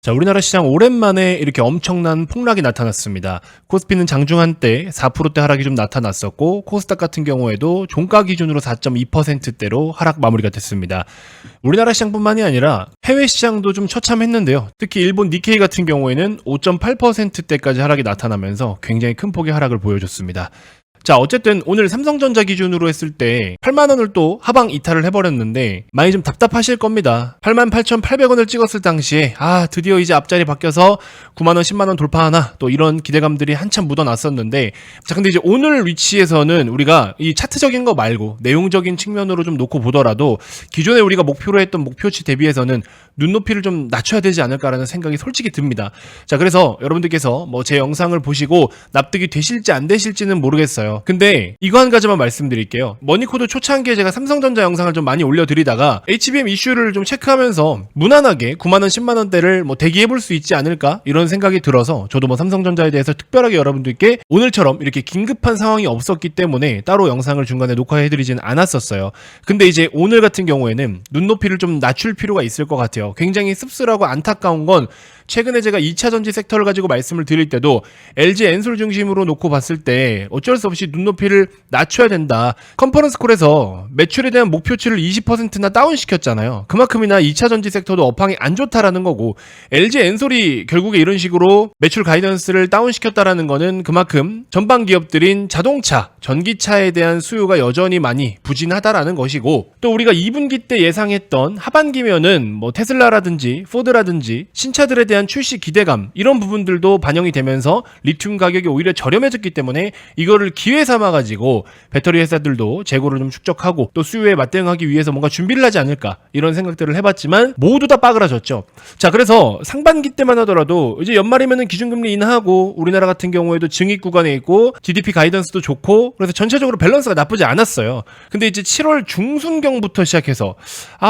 자, 우리나라 시장 오랜만에 이렇게 엄청난 폭락이 나타났습니다. 코스피는 장중 한때 4%대 하락이 좀 나타났었고, 코스닥 같은 경우에도 종가 기준으로 4.2%대로 하락 마무리가 됐습니다. 우리나라 시장뿐만이 아니라 해외 시장도 좀 처참했는데요. 특히 일본 니케이 같은 경우에는 5.8%대까지 하락이 나타나면서 굉장히 큰 폭의 하락을 보여줬습니다. 자, 어쨌든 오늘 삼성전자 기준으로 했을 때 8만원을 또 하방 이탈을 해버렸는데 많이 좀 답답하실 겁니다. 88,800원을 찍었을 당시에 드디어 이제 앞자리 바뀌어서 9만원, 10만원 돌파하나 또 이런 기대감들이 한참 묻어났었는데, 자, 근데 이제 오늘 위치에서는 우리가 이 차트적인 거 말고 내용적인 측면으로 좀 놓고 보더라도 기존에 우리가 목표로 했던 목표치 대비해서는 눈높이를 좀 낮춰야 되지 않을까라는 생각이 솔직히 듭니다. 자, 그래서 여러분들께서 뭐 제 영상을 보시고 납득이 되실지 안 되실지는 모르겠어요. 근데 이거 한 가지만 말씀드릴게요. 머니코드 초창기에 제가 삼성전자 영상을 좀 많이 올려드리다가 HBM 이슈를 좀 체크하면서 무난하게 9만원, 10만원대를 뭐 대기해볼 수 있지 않을까 이런 생각이 들어서 저도 뭐 삼성전자에 대해서 특별하게 여러분들께 오늘처럼 이렇게 긴급한 상황이 없었기 때문에 따로 영상을 중간에 녹화해드리진 않았었어요. 근데 이제 오늘 같은 경우에는 눈높이를 좀 낮출 필요가 있을 것 같아요. 굉장히 씁쓸하고 안타까운 건 최근에 제가 2차전지 섹터를 가지고 말씀을 드릴 때도 LG 엔솔 중심으로 놓고 봤을 때 어쩔 수 없이 눈높이를 낮춰야 된다. 컨퍼런스 콜에서 매출에 대한 목표치를 20%나 다운시켰잖아요. 그만큼이나 2차전지 섹터도 업황이 안 좋다라는 거고, LG 엔솔이 결국에 이런 식으로 매출 가이던스를 다운시켰다라는 거는 그만큼 전방 기업들인 자동차, 전기차에 대한 수요가 여전히 많이 부진하다라는 것이고, 또 우리가 2분기 때 예상했던 하반기면은 뭐 테슬라라든지 포드라든지 신차들에 대한 출시 기대감, 이런 부분들도 반영이 되면서 리튬 가격이 오히려 저렴해졌기 때문에 이거를 기회 삼아가지고 배터리 회사들도 재고를 좀 축적하고 또 수요에 맞대응하기 위해서 뭔가 준비를 하지 않을까 이런 생각들을 해봤지만 모두 다 빠그라졌죠. 자, 그래서 상반기 때만 하더라도 이제 연말이면은 기준금리 인하하고 우리나라 같은 경우에도 증액 구간에 있고 GDP 가이던스도 좋고, 그래서 전체적으로 밸런스가 나쁘지 않았어요. 근데 이제 7월 중순경부터 시작해서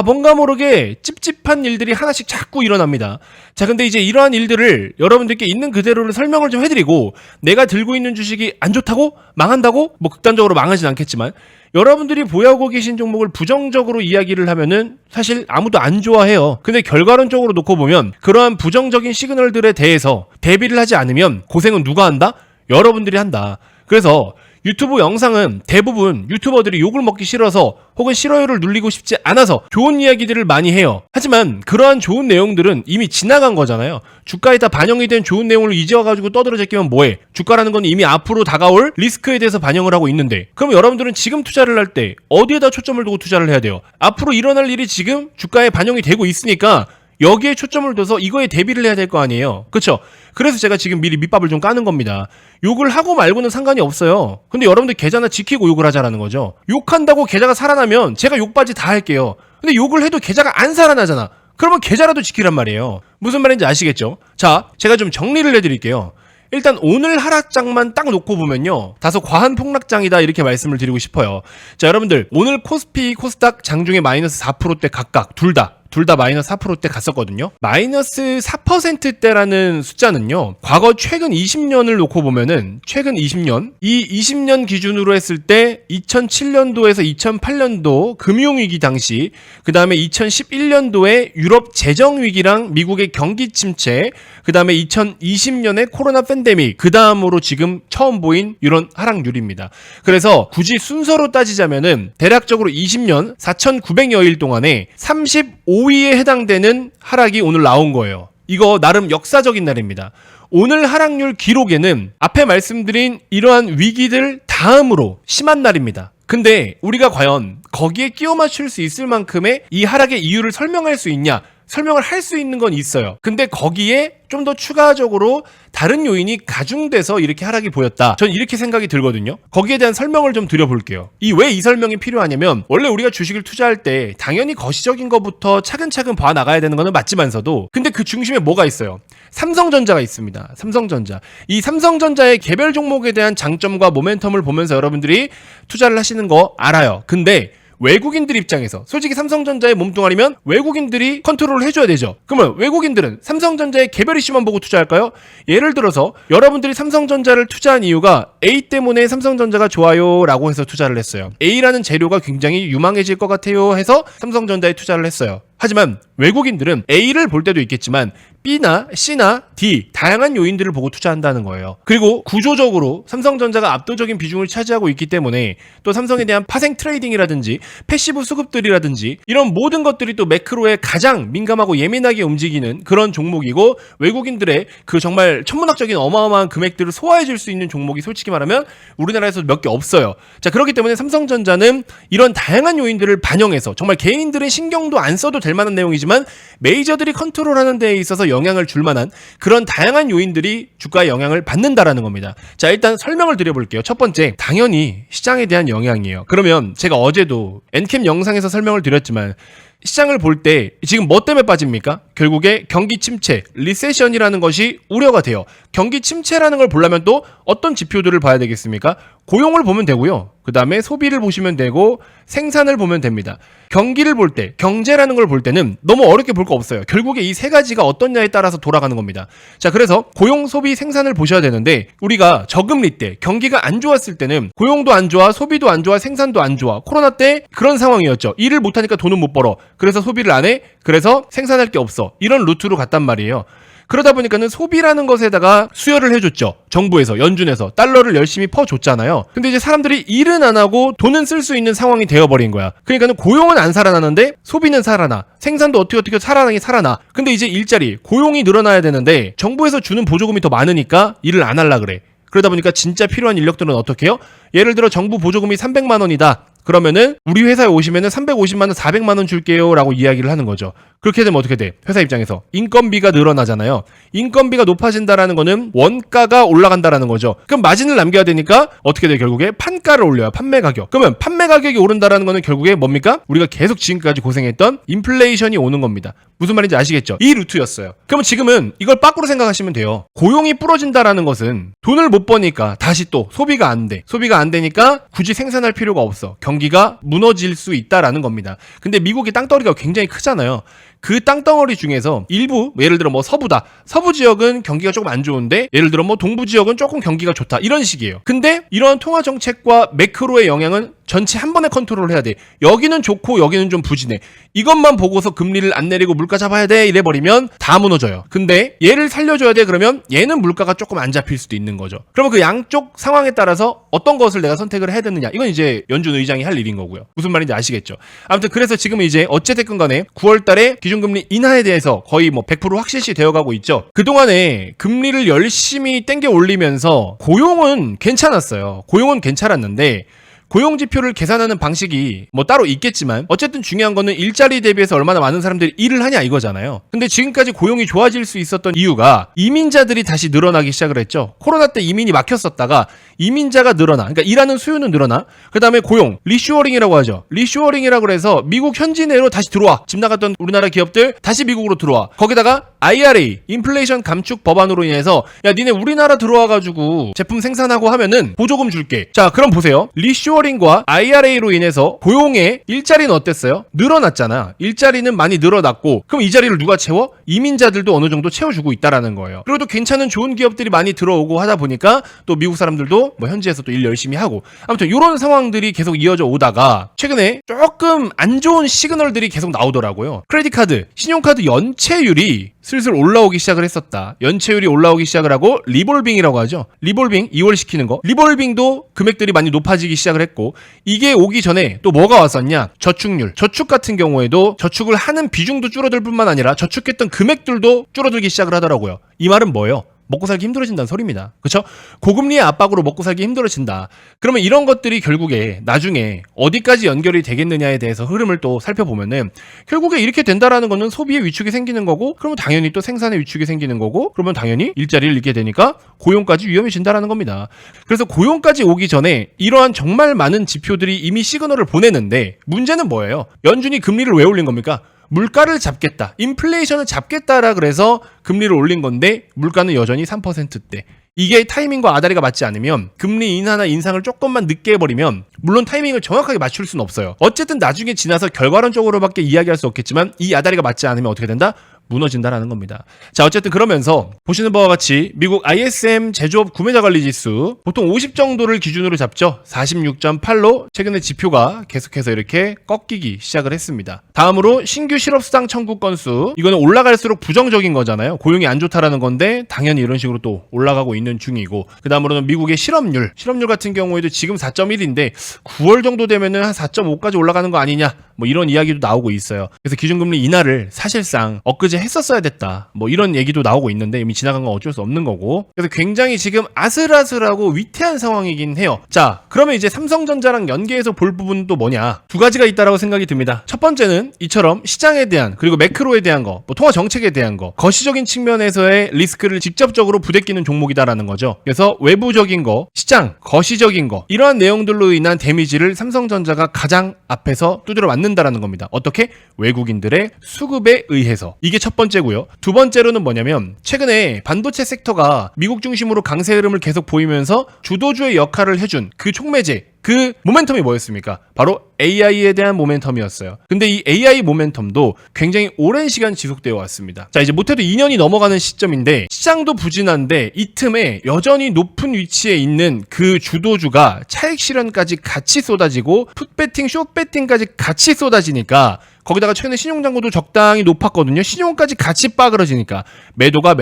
뭔가 모르게 찝찝한 일들이 하나씩 자꾸 일어납니다. 자, 근데 이제 이러한 일들을 여러분들께 있는 그대로를 설명을 좀 해드리고, 내가 들고 있는 주식이 안 좋다고? 망한다고? 뭐 극단적으로 망하진 않겠지만 여러분들이 보유하고 계신 종목을 부정적으로 이야기를 하면은 사실 아무도 안 좋아해요. 근데 결과론적으로 놓고 보면 그러한 부정적인 시그널들에 대해서 대비를 하지 않으면 고생은 누가 한다? 여러분들이 한다. 그래서 유튜브 영상은 대부분 유튜버들이 욕을 먹기 싫어서 혹은 싫어요를 눌리고 싶지 않아서 좋은 이야기들을 많이 해요. 하지만 그러한 좋은 내용들은 이미 지나간 거잖아요. 주가에 다 반영이 된 좋은 내용을 이제 와가지고 떠들어 제끼면 뭐해? 주가라는 건 이미 앞으로 다가올 리스크에 대해서 반영을 하고 있는데, 그럼 여러분들은 지금 투자를 할 때 어디에다 초점을 두고 투자를 해야 돼요? 앞으로 일어날 일이 지금 주가에 반영이 되고 있으니까 여기에 초점을 둬서 이거에 대비를 해야 될 거 아니에요. 그쵸? 그래서 제가 지금 미리 밑밥을 좀 까는 겁니다. 욕을 하고 말고는 상관이 없어요. 근데 여러분들 계좌나 지키고 욕을 하자라는 거죠. 욕한다고 계좌가 살아나면 제가 욕바지 다 할게요. 근데 욕을 해도 계좌가 안 살아나잖아. 그러면 계좌라도 지키란 말이에요. 무슨 말인지 아시겠죠? 자, 제가 좀 정리를 해드릴게요. 일단 오늘 하락장만 딱 놓고 보면요, 다소 과한 폭락장이다 이렇게 말씀을 드리고 싶어요. 자, 여러분들 오늘 코스피, 코스닥 장중에 마이너스 4%대 각각 둘 다 마이너스 4%대 갔었거든요. 마이너스 4%대라는 숫자는요, 과거 최근 20년을 놓고 보면은 최근 20년, 이 20년 기준으로 했을 때 2007년도에서 2008년도 금융위기 당시, 그 다음에 2011년도에 유럽 재정위기랑 미국의 경기 침체, 그 다음에 2020년에 코로나 팬데믹, 그 다음으로 지금 처음 보인 이런 하락률입니다. 그래서 굳이 순서로 따지자면은 대략적으로 20년 4,900여일 동안에 35위에 해당되는 하락이 오늘 나온 거예요. 이거 나름 역사적인 날입니다. 오늘 하락률 기록에는 앞에 말씀드린 이러한 위기들 다음으로 심한 날입니다. 근데 우리가 과연 거기에 끼워 맞출 수 있을 만큼의 이 하락의 이유를 설명할 수 있냐? 설명을 할 수 있는 건 있어요. 근데 거기에 좀 더 추가적으로 다른 요인이 가중돼서 이렇게 하락이 보였다. 전 이렇게 생각이 들거든요. 거기에 대한 설명을 좀 드려볼게요. 왜 이 설명이 필요하냐면, 원래 우리가 주식을 투자할 때 당연히 거시적인 것부터 차근차근 봐나가야 되는 거는 맞지만서도, 근데 그 중심에 뭐가 있어요? 삼성전자가 있습니다. 삼성전자. 이 삼성전자의 개별 종목에 대한 장점과 모멘텀을 보면서 여러분들이 투자를 하시는 거 알아요. 근데 외국인들 입장에서 솔직히 삼성전자의 몸뚱아리면 외국인들이 컨트롤을 해줘야 되죠. 그러면 외국인들은 삼성전자의 개별 이슈만 보고 투자할까요? 예를 들어서 여러분들이 삼성전자를 투자한 이유가 A 때문에 삼성전자가 좋아요 라고 해서 투자를 했어요. A라는 재료가 굉장히 유망해질 것 같아요 해서 삼성전자에 투자를 했어요. 하지만 외국인들은 A를 볼 때도 있겠지만 B나 C나 D 다양한 요인들을 보고 투자한다는 거예요. 그리고 구조적으로 삼성전자가 압도적인 비중을 차지하고 있기 때문에 또 삼성에 대한 파생 트레이딩이라든지 패시브 수급들이라든지 이런 모든 것들이 또 매크로에 가장 민감하고 예민하게 움직이는 그런 종목이고, 외국인들의 그 정말 천문학적인 어마어마한 금액들을 소화해 줄 수 있는 종목이 솔직히 말하면 우리나라에서 몇 개 없어요. 자, 그렇기 때문에 삼성전자는 이런 다양한 요인들을 반영해서 정말 개인들은 신경도 안 써도 될 만한 내용이지만 메이저들이 컨트롤하는 데에 있어서 영향을 줄 만한 그런 다양한 요인들이 주가에 영향을 받는다라는 겁니다. 자, 일단 설명을 드려볼게요. 첫 번째, 당연히 시장에 대한 영향이에요. 그러면 제가 어제도 엔캠 영상에서 설명을 드렸지만 시장을 볼 때 지금 뭐 때문에 빠집니까? 결국에 경기 침체, 리세션이라는 것이 우려가 돼요. 경기 침체라는 걸 보려면 또 어떤 지표들을 봐야 되겠습니까? 고용을 보면 되고요. 그 다음에 소비를 보시면 되고 생산을 보면 됩니다. 경기를 볼 때, 경제라는 걸 볼 때는 너무 어렵게 볼 거 없어요. 결국에 이 세 가지가 어떻냐에 따라서 돌아가는 겁니다. 자, 그래서 고용, 소비, 생산을 보셔야 되는데 우리가 저금리 때, 경기가 안 좋았을 때는 고용도 안 좋아, 소비도 안 좋아, 생산도 안 좋아. 코로나 때 그런 상황이었죠. 일을 못하니까 돈은 못 벌어. 그래서 소비를 안 해. 그래서 생산할 게 없어. 이런 루트로 갔단 말이에요. 그러다 보니까는 소비라는 것에다가 수혈을 해줬죠. 정부에서, 연준에서 달러를 열심히 퍼줬잖아요. 근데 이제 사람들이 일은 안 하고 돈은 쓸 수 있는 상황이 되어버린 거야. 그러니까는 고용은 안 살아나는데 소비는 살아나. 생산도 어떻게 살아나긴 살아나. 근데 이제 일자리, 고용이 늘어나야 되는데 정부에서 주는 보조금이 더 많으니까 일을 안 하려 그래. 그러다 보니까 진짜 필요한 인력들은 어떻게 해요? 예를 들어 정부 보조금이 300만 원이다. 그러면은 우리 회사에 오시면은 350만 원, 400만 원 줄게요 라고 이야기를 하는 거죠. 그렇게 되면 어떻게 돼? 회사 입장에서 인건비가 늘어나잖아요. 인건비가 높아진다라는 거는 원가가 올라간다라는 거죠. 그럼 마진을 남겨야 되니까 어떻게 돼? 결국에 판가를 올려요. 판매 가격. 그러면 판매 가격이 오른다라는 거는 결국에 뭡니까? 우리가 계속 지금까지 고생했던 인플레이션이 오는 겁니다. 무슨 말인지 아시겠죠? 이 루트였어요. 그러면 지금은 이걸 밖으로 생각하시면 돼요. 고용이 부러진다라는 것은 돈을 못 버니까 다시 또 소비가 안 돼. 소비가 안 되니까 굳이 생산할 필요가 없어. 경기가 무너질 수 있다라는 겁니다. 근데 미국의 땅덩어리가 굉장히 크잖아요. 그 땅덩어리 중에서 일부, 예를 들어 뭐 서부다. 서부 지역은 경기가 조금 안 좋은데 예를 들어 뭐 동부 지역은 조금 경기가 좋다. 이런 식이에요. 근데 이런 통화 정책과 매크로의 영향은 전체 한 번에 컨트롤을 해야 돼. 여기는 좋고 여기는 좀 부진해. 이것만 보고서 금리를 안 내리고 물가 잡아야 돼 이래버리면 다 무너져요. 근데 얘를 살려줘야 돼 그러면 얘는 물가가 조금 안 잡힐 수도 있는 거죠. 그러면 그 양쪽 상황에 따라서 어떤 것을 내가 선택을 해야 되느냐, 이건 이제 연준 의장이 할 일인 거고요. 무슨 말인지 아시겠죠? 아무튼 그래서 지금은 이제 어찌됐건 간에 9월달에 기준금리 인하에 대해서 거의 뭐 100% 확실시 되어가고 있죠. 그동안에 금리를 열심히 땡겨 올리면서 고용은 괜찮았어요. 고용은 괜찮았는데 고용 지표를 계산하는 방식이 뭐 따로 있겠지만 어쨌든 중요한 거는 일자리 대비해서 얼마나 많은 사람들이 일을 하냐 이거잖아요. 근데 지금까지 고용이 좋아질 수 있었던 이유가 이민자들이 다시 늘어나기 시작을 했죠. 코로나 때 이민이 막혔었다가 이민자가 늘어나, 그러니까 일하는 수요는 늘어나. 그 다음에 고용, 리쇼어링이라고 하죠. 리쇼어링이라고 해서 미국 현지 내로 다시 들어와. 집 나갔던 우리나라 기업들 다시 미국으로 들어와. 거기다가 IRA, 인플레이션 감축 법안으로 인해서 야 니네 우리나라 들어와가지고 제품 생산하고 하면은 보조금 줄게. 자, 그럼 보세요. 리쇼어링과 IRA로 인해서 고용의 일자리는 어땠어요? 늘어났잖아. 일자리는 많이 늘어났고 그럼 이 자리를 누가 채워? 이민자들도 어느 정도 채워주고 있다라는 거예요. 그리고 또 괜찮은 좋은 기업들이 많이 들어오고 하다 보니까 또 미국 사람들도 뭐 현지에서 또 일 열심히 하고, 아무튼 이런 상황들이 계속 이어져 오다가 최근에 조금 안 좋은 시그널들이 계속 나오더라고요. 크레딧 카드, 신용카드 연체율이 슬슬 올라오기 시작을 했었다. 연체율이 올라오기 시작을 하고 리볼빙이라고 하죠. 리볼빙 2월 시키는 거. 리볼빙도 금액들이 많이 높아지기 시작을 했고, 이게 오기 전에 또 뭐가 왔었냐? 저축률. 저축 같은 경우에도 저축을 하는 비중도 줄어들 뿐만 아니라 저축했던 금액들도 줄어들기 시작을 하더라고요. 이 말은 뭐예요? 먹고 살기 힘들어진다는 소리입니다. 그렇죠? 고금리의 압박으로 먹고 살기 힘들어진다. 그러면 이런 것들이 결국에 나중에 어디까지 연결이 되겠느냐에 대해서 흐름을 또 살펴보면은 결국에 이렇게 된다라는 거는 소비의 위축이 생기는 거고, 그러면 당연히 또 생산의 위축이 생기는 거고, 그러면 당연히 일자리를 잃게 되니까 고용까지 위험해진다라는 겁니다. 그래서 고용까지 오기 전에 이러한 정말 많은 지표들이 이미 시그널을 보내는데 문제는 뭐예요? 연준이 금리를 왜 올린 겁니까? 물가를 잡겠다, 인플레이션을 잡겠다라 그래서 금리를 올린 건데 물가는 여전히 3%대. 이게 타이밍과 아다리가 맞지 않으면 금리 인하나 인상을 조금만 늦게 해버리면 물론 타이밍을 정확하게 맞출 수는 없어요. 어쨌든 나중에 지나서 결과론적으로밖에 이야기할 수 없겠지만 이 아다리가 맞지 않으면 어떻게 된다? 무너진다라는 겁니다. 자, 어쨌든 그러면서 보시는 바와 같이 미국 ISM 제조업 구매자 관리 지수 보통 50 정도를 기준으로 잡죠. 46.8로 최근에 지표가 계속해서 이렇게 꺾이기 시작을 했습니다. 다음으로 신규 실업수당 청구 건수, 이거는 올라갈수록 부정적인 거잖아요. 고용이 안 좋다라는 건데 당연히 이런 식으로 또 올라가고 있는 중이고, 그 다음으로는 미국의 실업률 같은 경우에도 지금 4.1인데 9월 정도 되면은 한 4.5까지 올라가는 거 아니냐, 뭐 이런 이야기도 나오고 있어요. 그래서 기준금리 인하를 사실상 엊그제 했었어야 됐다, 뭐 이런 얘기도 나오고 있는데 이미 지나간 건 어쩔 수 없는 거고, 그래서 굉장히 지금 아슬아슬하고 위태한 상황이긴 해요. 자, 그러면 이제 삼성전자랑 연계해서 볼 부분은 또 뭐냐, 두 가지가 있다라고 생각이 듭니다. 첫 번째는 이처럼 시장에 대한, 그리고 매크로에 대한 거, 뭐 통화 정책에 대한 거, 거시적인 측면에서의 리스크를 직접적으로 부대끼는 종목이다라는 거죠. 그래서 외부적인 거, 시장, 거시적인 거, 이러한 내용들로 인한 데미지를 삼성전자가 가장 앞에서 두드려 맞는다라는 겁니다. 어떻게? 외국인들의 수급에 의해서. 이게 첫 번째고요. 두 번째로는 뭐냐면 최근에 반도체 섹터가 미국 중심으로 강세 흐름을 계속 보이면서 주도주의 역할을 해준 그 촉매제, 그 모멘텀이 뭐였습니까? 바로 AI에 대한 모멘텀이었어요. 근데 이 AI 모멘텀도 굉장히 오랜 시간 지속되어 왔습니다. 자, 이제 못해도 2년이 넘어가는 시점인데 시장도 부진한데 이 틈에 여전히 높은 위치에 있는 그 주도주가 차익 실현까지 같이 쏟아지고 풋배팅, 숏배팅까지 같이 쏟아지니까, 거기다가 최근에 신용잔고도 적당히 높았거든요. 신용까지 같이 빠그러지니까 매도가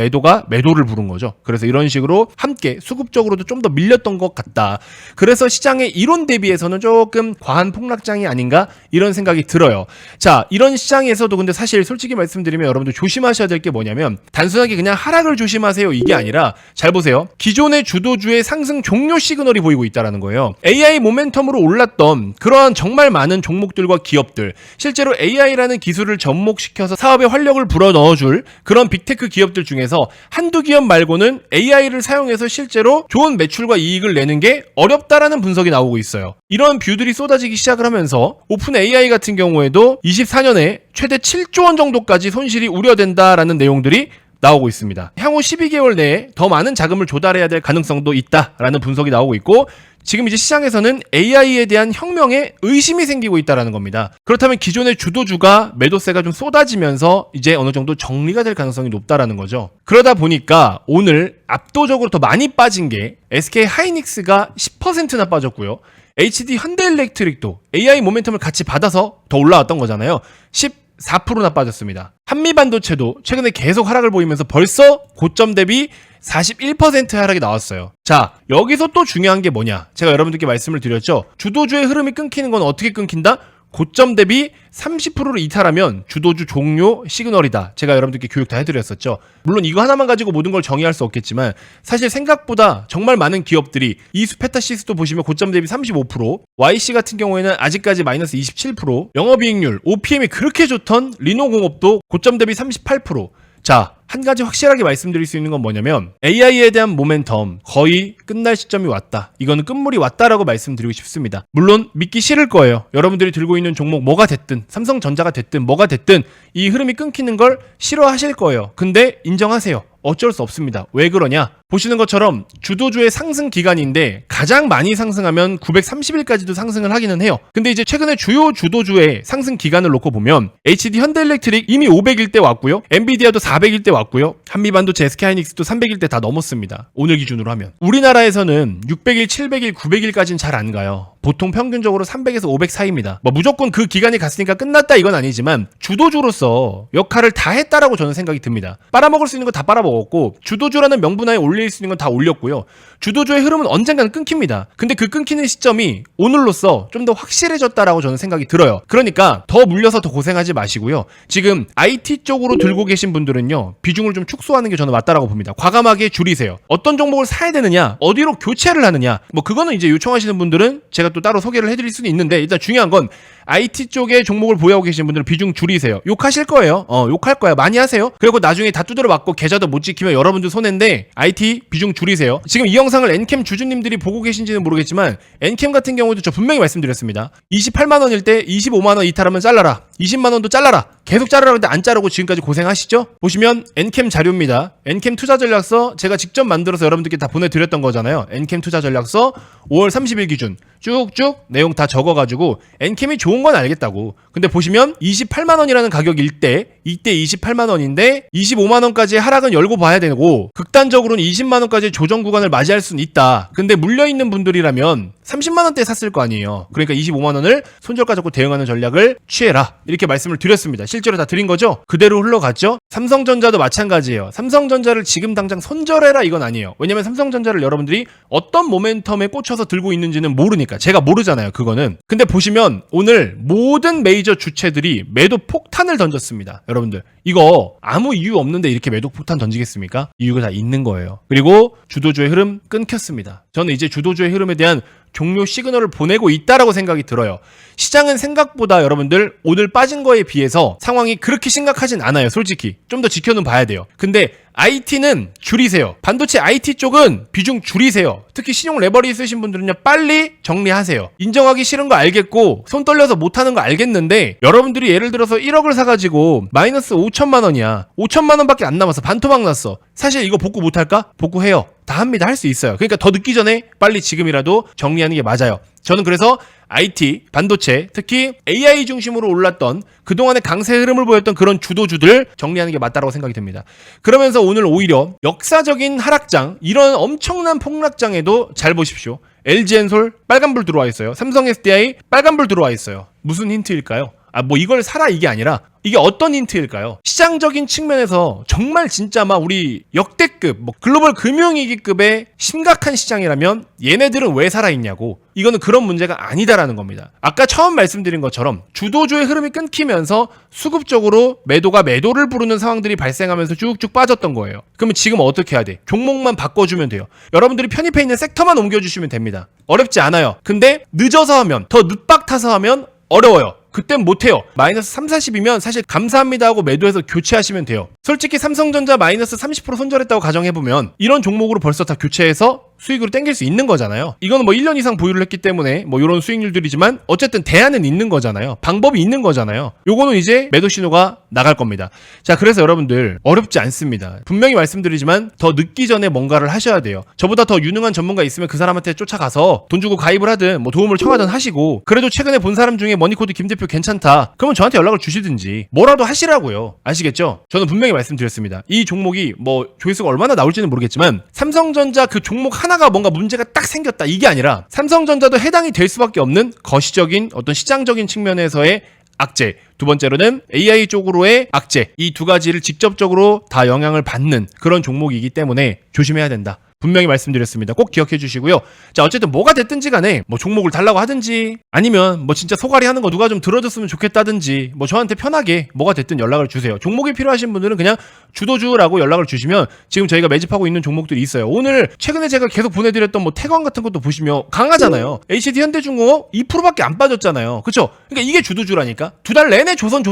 매도를 부른 거죠. 그래서 이런 식으로 함께 수급적으로도 좀 더 밀렸던 것 같다. 그래서 시장의 이론 대비해서는 조금 과한 폭락장이 아닌가, 이런 생각이 들어요. 자, 이런 시장에서도 근데 사실 솔직히 말씀드리면 여러분들 조심하셔야 될 게 뭐냐면 단순하게 그냥 하락을 조심하세요, 이게 아니라, 잘 보세요. 기존의 주도주의 상승 종료 시그널이 보이고 있다는 거예요. AI 모멘텀으로 올랐던 그러한 정말 많은 종목들과 기업들, 실제로 AI라는 기술을 접목시켜서 사업에 활력을 불어넣어줄 그런 빅테크 기업들 중에서 한두 기업 말고는 AI를 사용해서 실제로 좋은 매출과 이익을 내는 게 어렵다라는 분석이 나오고 있어요. 이런 뷰들이 쏟아지기 시작을 하면서 오픈 AI 같은 경우에도 24년에 최대 7조 원 정도까지 손실이 우려된다라는 내용들이 나오고 있습니다. 향후 12개월 내에 더 많은 자금을 조달해야 될 가능성도 있다라는 분석이 나오고 있고, 지금 이제 시장에서는 AI에 대한 혁명에 의심이 생기고 있다는 겁니다. 그렇다면 기존의 주도주가 매도세가 좀 쏟아지면서 이제 어느 정도 정리가 될 가능성이 높다라는 거죠. 그러다 보니까 오늘 압도적으로 더 많이 빠진 게 SK 하이닉스가 10%나 빠졌고요. HD 현대일렉트릭도 AI 모멘텀을 같이 받아서 더 올라왔던 거잖아요. 14%나 빠졌습니다. 한미반도체도 최근에 계속 하락을 보이면서 벌써 고점 대비 41% 하락이 나왔어요. 자, 여기서 또 중요한 게 뭐냐, 제가 여러분들께 말씀을 드렸죠. 주도주의 흐름이 끊기는 건 어떻게 끊긴다? 고점 대비 30%를 이탈하면 주도주 종료 시그널이다. 제가 여러분들께 교육 다 해드렸었죠. 물론 이거 하나만 가지고 모든 걸 정의할 수 없겠지만 사실 생각보다 정말 많은 기업들이, 이수 페타시스도 보시면 고점 대비 35%, YC 같은 경우에는 아직까지 마이너스 27%, 영업이익률, OPM이 그렇게 좋던 리노공업도 고점 대비 38%. 자, 한 가지 확실하게 말씀드릴 수 있는 건 뭐냐면 AI에 대한 모멘텀 거의 끝날 시점이 왔다. 이거는 끝물이 왔다라고 말씀드리고 싶습니다. 물론 믿기 싫을 거예요. 여러분들이 들고 있는 종목 뭐가 됐든, 삼성전자가 됐든 뭐가 됐든 이 흐름이 끊기는 걸 싫어하실 거예요. 근데 인정하세요. 어쩔 수 없습니다. 왜 그러냐? 보시는 것처럼 주도주의 상승 기간인데 가장 많이 상승하면 930일까지도 상승을 하기는 해요. 근데 이제 최근에 주요 주도주의 상승 기간을 놓고 보면 HD 현대일렉트릭 이미 500일 때 왔고요. 엔비디아도 400일 때 왔고요. 한미반도체 SK하이닉스도 300일 때 다 넘었습니다. 오늘 기준으로 하면. 우리나라에서는 600일, 700일, 900일까지는 잘 안 가요. 보통 평균적으로 300에서 500 사이입니다. 뭐 무조건 그 기간이 갔으니까 끝났다 이건 아니지만 주도주로서 역할을 다 했다라고 저는 생각이 듭니다. 빨아먹을 수 있는 거 다 빨아먹었고 주도주라는 명분하에 올릴 수 있는 건 다 올렸고요. 주도주의 흐름은 언젠가는 끊깁니다. 근데 그 끊기는 시점이 오늘로써 좀 더 확실해졌다라고 저는 생각이 들어요. 그러니까 더 물려서 더 고생하지 마시고요. 지금 IT 쪽으로 들고 계신 분들은요, 비중을 좀 축소하는 게 저는 맞다라고 봅니다. 과감하게 줄이세요. 어떤 종목을 사야 되느냐, 어디로 교체를 하느냐, 뭐 그거는 이제 요청하시는 분들은 제가 또 따로 소개를 해드릴 수는 있는데, 일단 중요한 건 IT 쪽에 종목을 보유하고 계신 분들은 비중 줄이세요. 욕하실 거예요. 욕할 거야. 많이 하세요. 그리고 나중에 다 두드려 맞고 계좌도 못 지키면 여러분들 손해인데 IT 비중 줄이세요. 지금 이 영상을 엔캠 주주님들이 보고 계신지는 모르겠지만 엔캠 같은 경우도 저 분명히 말씀드렸습니다. 28만원일 때 25만원 이탈하면 잘라라. 20만원도 잘라라. 계속 자르라고 했는데 안 자르고 지금까지 고생하시죠? 보시면 엔캠 자료입니다. 엔캠 투자전략서 제가 직접 만들어서 여러분들께 다 보내드렸던 거잖아요. 엔캠 투자전략서 5월 30일 기준 쭉쭉 내용 다 적어가지고 엔캠이 좋은 건 알겠다고. 근데 보시면 28만원이라는 가격일 때 이때 28만원인데 25만원까지의 하락은 열고 봐야 되고 극단적으로는 20만원까지의 조정 구간을 맞이할 수는 있다. 근데 물려있는 분들이라면 30만원대에 샀을 거 아니에요. 그러니까 25만원을 손절가 잡고 대응하는 전략을 취해라, 이렇게 말씀을 드렸습니다. 실제로 다 드린 거죠? 그대로 흘러갔죠? 삼성전자도 마찬가지예요. 삼성전자를 지금 당장 손절해라 이건 아니에요. 왜냐면 삼성전자를 여러분들이 어떤 모멘텀에 꽂혀서 들고 있는지는 모르니까. 제가 모르잖아요, 그거는. 근데 보시면 오늘 모든 메이저 주체들이 매도 폭탄을 던졌습니다. 여러분들, 이거 아무 이유 없는데 이렇게 매도 폭탄 던지겠습니까? 이유가 다 있는 거예요. 그리고 주도주의 흐름 끊겼습니다. 저는 이제 주도주의 흐름에 대한 종료 시그널을 보내고 있다라고 생각이 들어요. 시장은 생각보다 여러분들 오늘 빠진 거에 비해서 상황이 그렇게 심각하진 않아요. 솔직히 좀 더 지켜는 봐야 돼요. 근데 IT는 줄이세요. 반도체 IT 쪽은 비중 줄이세요. 특히 신용 레버리 있으신 분들은요, 빨리 정리하세요. 인정하기 싫은 거 알겠고 손 떨려서 못하는 거 알겠는데, 여러분들이 예를 들어서 1억을 사가지고 마이너스 5천만 원이야. 5천만 원밖에 안 남았어. 반토막 났어. 사실 이거 복구 못할까? 복구해요. 다 합니다. 할 수 있어요. 그러니까 더 늦기 전에 빨리 지금이라도 정리하는 게 맞아요. 저는 그래서 IT, 반도체, 특히 AI 중심으로 올랐던 그동안의 강세 흐름을 보였던 그런 주도주들 정리하는 게 맞다고 생각이 듭니다. 그러면서 오늘 오히려 역사적인 하락장, 이런 엄청난 폭락장에도 잘 보십시오. LG엔솔 빨간불 들어와 있어요. 삼성 SDI 빨간불 들어와 있어요. 무슨 힌트일까요? 뭐 이걸 사라 이게 아니라 이게 어떤 힌트일까요? 시장적인 측면에서 정말 진짜 막 우리 역대급 글로벌 금융위기급의 심각한 시장이라면 얘네들은 왜 살아있냐고. 이거는 그런 문제가 아니다라는 겁니다. 아까 처음 말씀드린 것처럼 주도주의 흐름이 끊기면서 수급적으로 매도가 매도를 부르는 상황들이 발생하면서 쭉쭉 빠졌던 거예요. 그러면 지금 어떻게 해야 돼? 종목만 바꿔주면 돼요. 여러분들이 편입해 있는 섹터만 옮겨주시면 됩니다. 어렵지 않아요. 근데 늦어서 하면, 더 늦박 타서 하면 어려워요. 그땐 못해요. 마이너스 3, 40이면 사실 감사합니다 하고 매도해서 교체하시면 돼요. 솔직히 삼성전자 마이너스 30% 손절했다고 가정해보면 이런 종목으로 벌써 다 교체해서 수익으로 땡길 수 있는 거잖아요. 이거는 1년 이상 보유를 했기 때문에 이런 수익률들이지만 어쨌든 대안은 있는 거잖아요. 방법이 있는 거잖아요. 요거는 이제 매도 신호가 나갈 겁니다. 자, 그래서 여러분들 어렵지 않습니다. 분명히 말씀드리지만 더 늦기 전에 뭔가를 하셔야 돼요. 저보다 더 유능한 전문가 있으면 그 사람한테 쫓아가서 돈 주고 가입을 하든 도움을 청하든 하시고, 그래도 최근에 본 사람 중에 머니코드 김 대표 괜찮다, 그러면 저한테 연락을 주시든지 뭐라도 하시라고요. 아시겠죠? 저는 분명히 말씀드렸습니다. 이 종목이 조회수가 얼마나 나올지는 모르겠지만 삼성전자 그 종목 하나가 뭔가 문제가 딱 생겼다 이게 아니라 삼성전자도 해당이 될 수밖에 없는 거시적인 어떤 시장적인 측면에서의 악재, 두 번째로는 AI 쪽으로의 악재, 이 두 가지를 직접적으로 다 영향을 받는 그런 종목이기 때문에 조심해야 된다. 분명히 말씀드렸습니다. 꼭 기억해 주시고요. 자, 어쨌든 뭐가 됐든지 간에 종목을 달라고 하든지 아니면 진짜 소갈이 하는 거 누가 좀 들어줬으면 좋겠다든지 저한테 편하게 뭐가 됐든 연락을 주세요. 종목이 필요하신 분들은 그냥 주도주라고 연락을 주시면 지금 저희가 매집하고 있는 종목들이 있어요. 오늘 최근에 제가 계속 보내드렸던 태광 같은 것도 보시면 강하잖아요. HD 현대중공업 2%밖에 안 빠졌잖아요. 그쵸? 그러니까 이게 주도주라니까. 두 달 내내 조선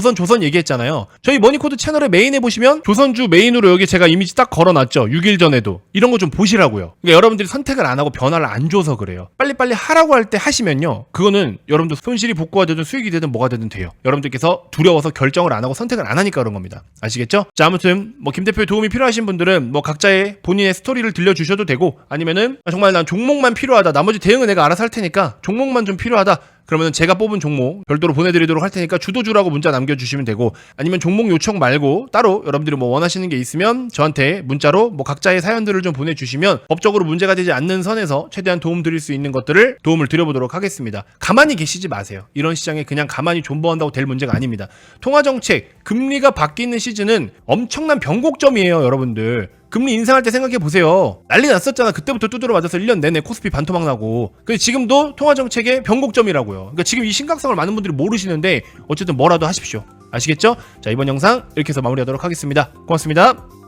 얘기했잖아요. 저희 머니코드 채널의 메인에 보시면 조선주 메인으로 여기 제가 이미지 딱 걸어놨죠. 6일 전에도. 이런 거 좀 보시라고요. 그러니까 여러분들이 선택을 안 하고 변화를 안 줘서 그래요. 빨리빨리 하라고 할 때 하시면요, 그거는 여러분들 손실이 복구가 되든 수익이 되든 뭐가 되든 돼요. 여러분들께서 두려워서 결정을 안 하고 선택을 안 하니까 그런 겁니다. 아시겠죠? 자, 아무튼 김 대표의 도움이 필요하신 분들은 각자의 본인의 스토리를 들려주셔도 되고, 아니면은 정말 난 종목만 필요하다, 나머지 대응은 내가 알아서 할 테니까 종목만 좀 필요하다, 그러면 제가 뽑은 종목 별도로 보내드리도록 할 테니까 주도주라고 문자 남겨주시면 되고, 아니면 종목 요청 말고 따로 여러분들이 원하시는 게 있으면 저한테 문자로 각자의 사연들을 좀 보내주시면 법적으로 문제가 되지 않는 선에서 최대한 도움 드릴 수 있는 것들을 도움을 드려보도록 하겠습니다. 가만히 계시지 마세요. 이런 시장에 그냥 가만히 존버한다고 될 문제가 아닙니다. 통화정책, 금리가 바뀌는 시즌은 엄청난 변곡점이에요. 여러분들 금리 인상할 때 생각해 보세요. 난리 났었잖아. 그때부터 두드려 맞아서 1년 내내 코스피 반토막 나고. 근데 지금도 통화정책의 변곡점이라고요. 그러니까 지금 이 심각성을 많은 분들이 모르시는데 어쨌든 뭐라도 하십시오. 아시겠죠? 자, 이번 영상 이렇게 해서 마무리하도록 하겠습니다. 고맙습니다.